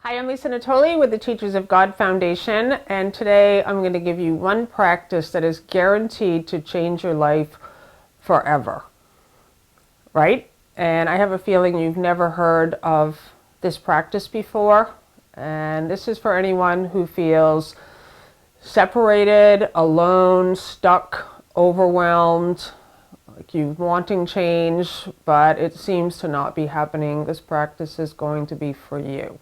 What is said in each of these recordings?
Hi, I'm Lisa Natoli with the Teachers of God Foundation, and today I'm going to give you one practice that is guaranteed to change your life forever, right? And I have a feeling you've never heard of this practice before, and this is for anyone who feels separated, alone, stuck, overwhelmed, like you wanting change, but it seems to not be happening. This practice is going to be for you.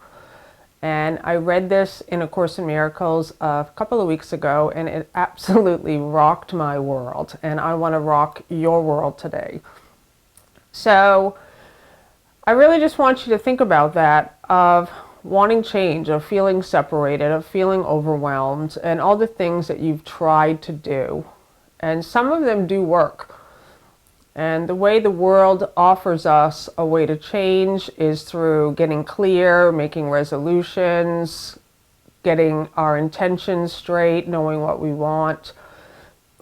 And I read this in A Course in Miracles a couple of weeks ago, and it absolutely rocked my world. And I want to rock your world today. So I really just want you to think about that, of wanting change, of feeling separated, of feeling overwhelmed, and all the things that you've tried to do. And some of them do work. And the way the world offers us a way to change is through getting clear, making resolutions, getting our intentions straight, knowing what we want,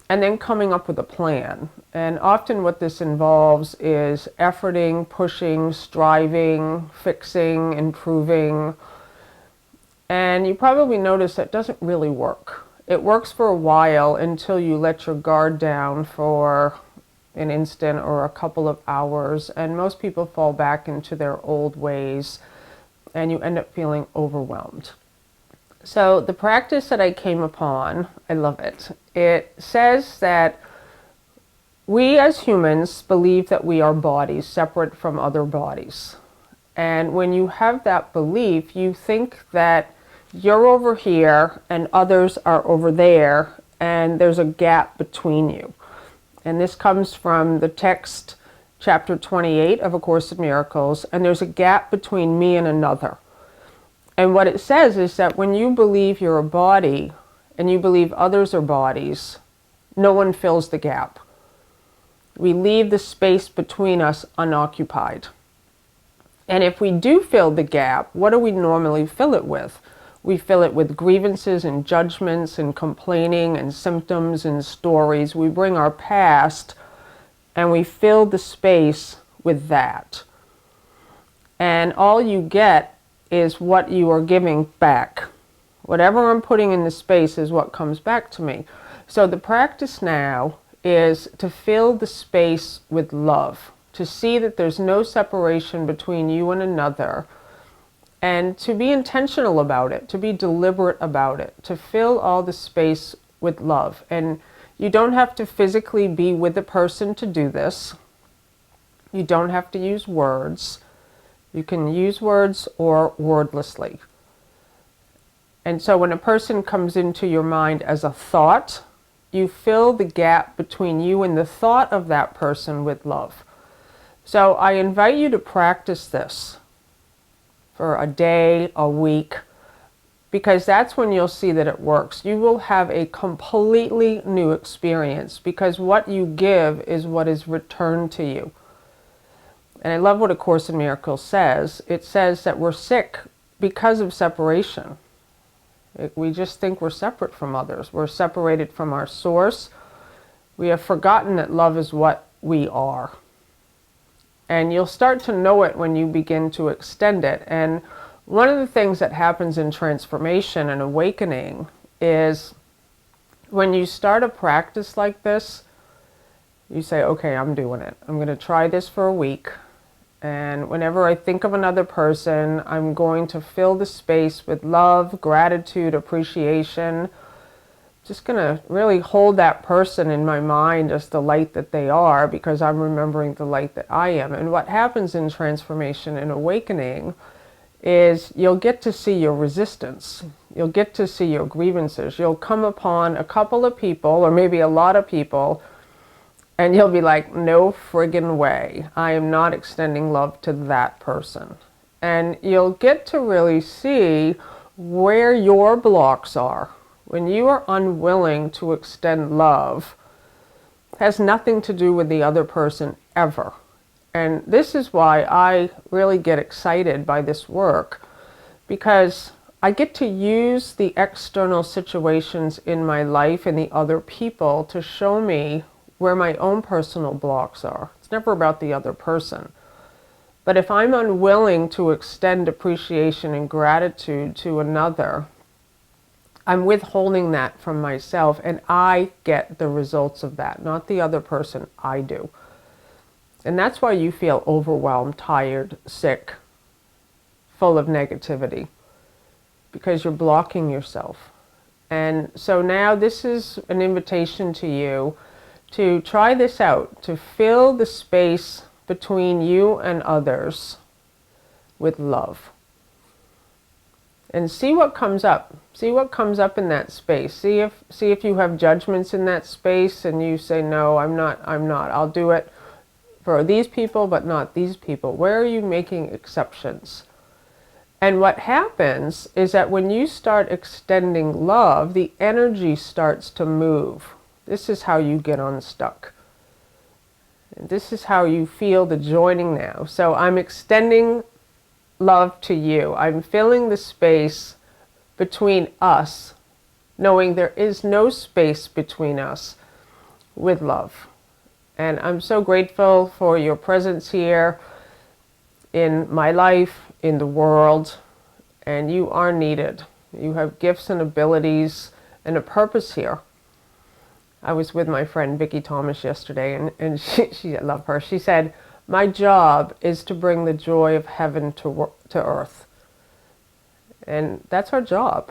and then coming up with a plan. And often what this involves is efforting, pushing, striving, fixing, improving. And you probably notice that doesn't really work. It works for a while until you let your guard down for an instant or a couple of hours, and most people fall back into their old ways and you end up feeling overwhelmed. So the practice that I came upon, I love it. It says that we as humans believe that we are bodies separate from other bodies. And when you have that belief, you think that you're over here and others are over there, and there's a gap between you. And this comes from the text, chapter 28 of A Course in Miracles, and there's a gap between me and another. And what it says is that when you believe you're a body and you believe others are bodies, no one fills the gap. We leave the space between us unoccupied. And if we do fill the gap, what do we normally fill it with? We fill it with grievances and judgments and complaining and symptoms and stories. We bring our past and we fill the space with that. And all you get is what you are giving back. Whatever I'm putting in the space is what comes back to me. So the practice now is to fill the space with love, to see that there's no separation between you and another, and to be intentional about it, to be deliberate about it, to fill all the space with love. And you don't have to physically be with the person to do this. You don't have to use words. You can use words or wordlessly. And so when a person comes into your mind as a thought, you fill the gap between you and the thought of that person with love. So I invite you to practice this for a day, a week, because that's when you'll see that it works. You will have a completely new experience, because what you give is what is returned to you. And I love what A Course in Miracles says. It says that we're sick because of separation. We just think we're separate from others. We're separated from our source. We have forgotten that love is what we are. And you'll start to know it when you begin to extend it. And one of the things that happens in transformation and awakening is when you start a practice like this, you say, okay, I'm doing it. I'm going to try this for a week. And whenever I think of another person, I'm going to fill the space with love, gratitude, appreciation. Just going to really hold that person in my mind as the light that they are, because I'm remembering the light that I am. And what happens in transformation and awakening is you'll get to see your resistance. You'll get to see your grievances. You'll come upon a couple of people, or maybe a lot of people, and you'll be like, no friggin' way. I am not extending love to that person. And you'll get to really see where your blocks are. When you are unwilling to extend love, it has nothing to do with the other person ever. And this is why I really get excited by this work, because I get to use the external situations in my life and the other people to show me where my own personal blocks are. It's never about the other person. But if I'm unwilling to extend appreciation and gratitude to another, I'm withholding that from myself, and I get the results of that, not the other person. I do. And that's why you feel overwhelmed, tired, sick, full of negativity, because you're blocking yourself. And so now this is an invitation to you to try this out, to fill the space between you and others with love. And see what comes up. See what comes up in that space. See if you have judgments in that space and you say, no, I'm not. I'll do it for these people, but not these people. Where are you making exceptions? And what happens is that when you start extending love, the energy starts to move. This is how you get unstuck. And this is how you feel the joining now. So I'm extending love to you. I'm filling the space between us, knowing there is no space between us, with love. And I'm so grateful for your presence here in my life, in the world, and you are needed. You have gifts and abilities and a purpose here. I was with my friend Vicki Thomas yesterday, and she I love her. She said, my job is to bring the joy of heaven to earth. And that's our job.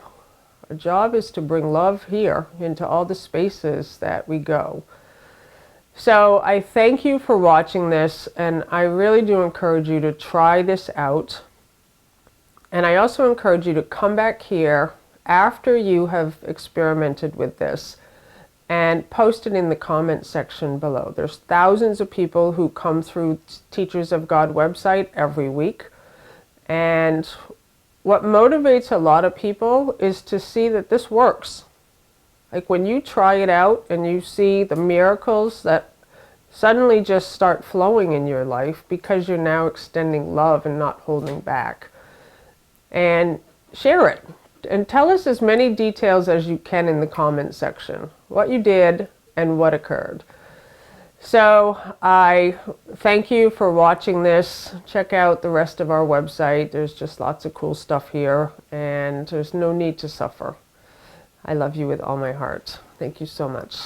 Our job is to bring love here into all the spaces that we go. So I thank you for watching this, and I really do encourage you to try this out. And I also encourage you to come back here after you have experimented with this and post it in the comment section below. There's thousands of people who come through Teachers of God website every week. And what motivates a lot of people is to see that this works. Like when you try it out and you see the miracles that suddenly just start flowing in your life because you're now extending love and not holding back. And share it. And tell us as many details as you can in the comment section. What you did and what occurred. So I thank you for watching this. Check out the rest of our website. There's just lots of cool stuff here, and there's no need to suffer. I love you with all my heart. Thank you so much.